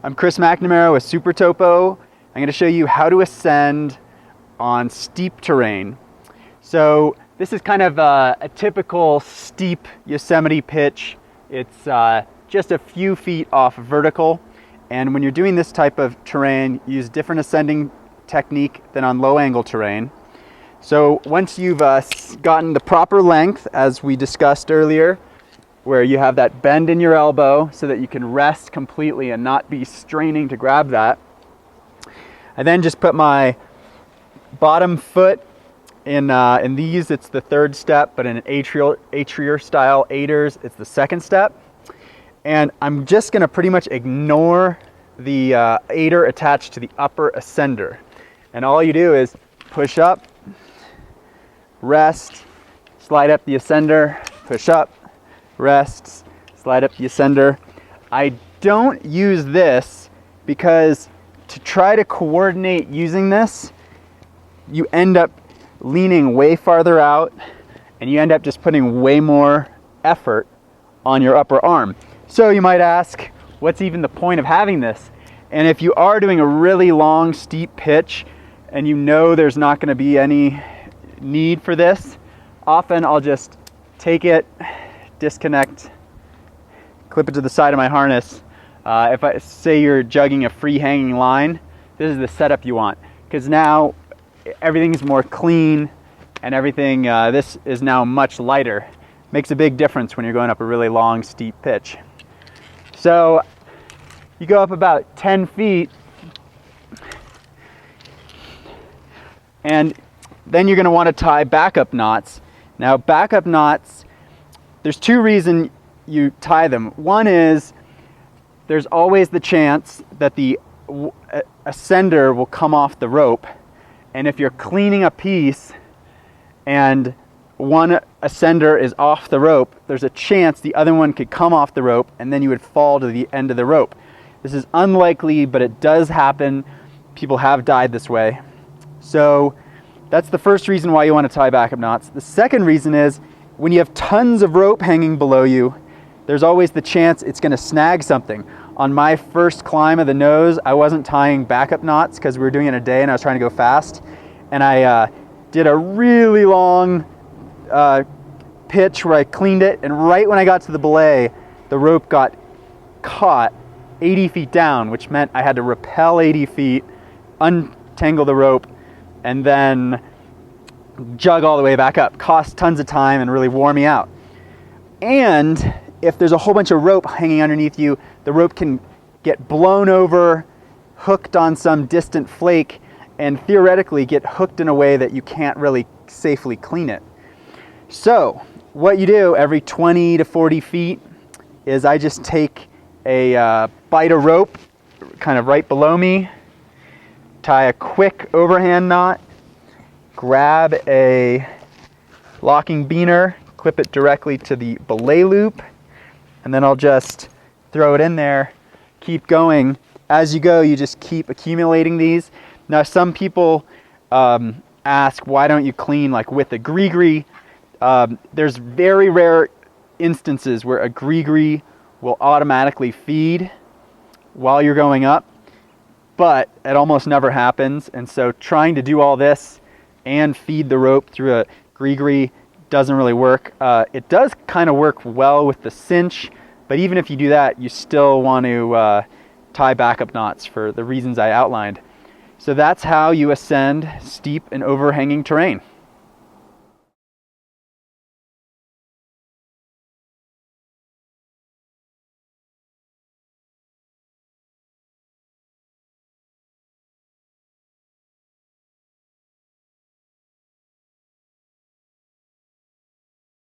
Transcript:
I'm Chris McNamara with Super Topo. I'm going to show you how to ascend on steep terrain. So this is kind of a typical steep Yosemite pitch. It's just a few feet off vertical. And when you're doing this type of terrain, use different ascending technique than on low angle terrain. So once you've gotten the proper length, as we discussed earlier, where you have that bend in your elbow so that you can rest completely and not be straining to grab that, I then just put my bottom foot in these, it's the third step, but in an atrial style aiders, it's the second step. And I'm just gonna pretty much ignore the aider attached to the upper ascender. And all you do is push up, rest, slide up the ascender, push up, rest, slide up the ascender. I don't use this because to try to coordinate using this, you end up leaning way farther out and you end up just putting way more effort on your upper arm. So you might ask, what's even the point of having this? And if you are doing a really long, steep pitch and you know there's not going to be any need for this, often I'll just take it, disconnect, clip it to the side of my harness. If I say you're jugging a free hanging line, this is the setup you want, because now everything's more clean and everything, this is now much lighter. Makes a big difference when you're going up a really long, steep pitch. So you go up about 10 feet and then you're going to want to tie backup knots. Now backup knots, there's two reasons you tie them. One is there's always the chance that the ascender will come off the rope, and if you're cleaning a piece and one ascender is off the rope, there's a chance the other one could come off the rope and then you would fall to the end of the rope. This is unlikely, but it does happen. People have died this way. So that's the first reason why you want to tie backup knots. The second reason is when you have tons of rope hanging below you, there's always the chance it's going to snag something. On my first climb of the nose, I wasn't tying backup knots because we were doing it in a day and I was trying to go fast. And I did a really long pitch where I cleaned it, and right when I got to the belay, the rope got caught 80 feet down, which meant I had to rappel 80 feet, untangle the rope, and then jug all the way back up. Cost tons of time and really wore me out. And if there's a whole bunch of rope hanging underneath you, the rope can get blown over, hooked on some distant flake, and theoretically get hooked in a way that you can't really safely clean it. So what you do every 20 to 40 feet is I just take a bite of rope kind of right below me, tie a quick overhand knot, grab a locking beaner, clip it directly to the belay loop, and then I'll just throw it in there, keep going. As you go, you just keep accumulating these. Now some people ask, why don't you clean like with a gree-gree? There's very rare instances where a gree-gree will automatically feed while you're going up, but it almost never happens. And so trying to do all this and feed the rope through a gree-gree doesn't really work. It does kind of work well with the cinch, but even if you do that, you still want to tie backup knots for the reasons I outlined. So that's how you ascend steep and overhanging terrain.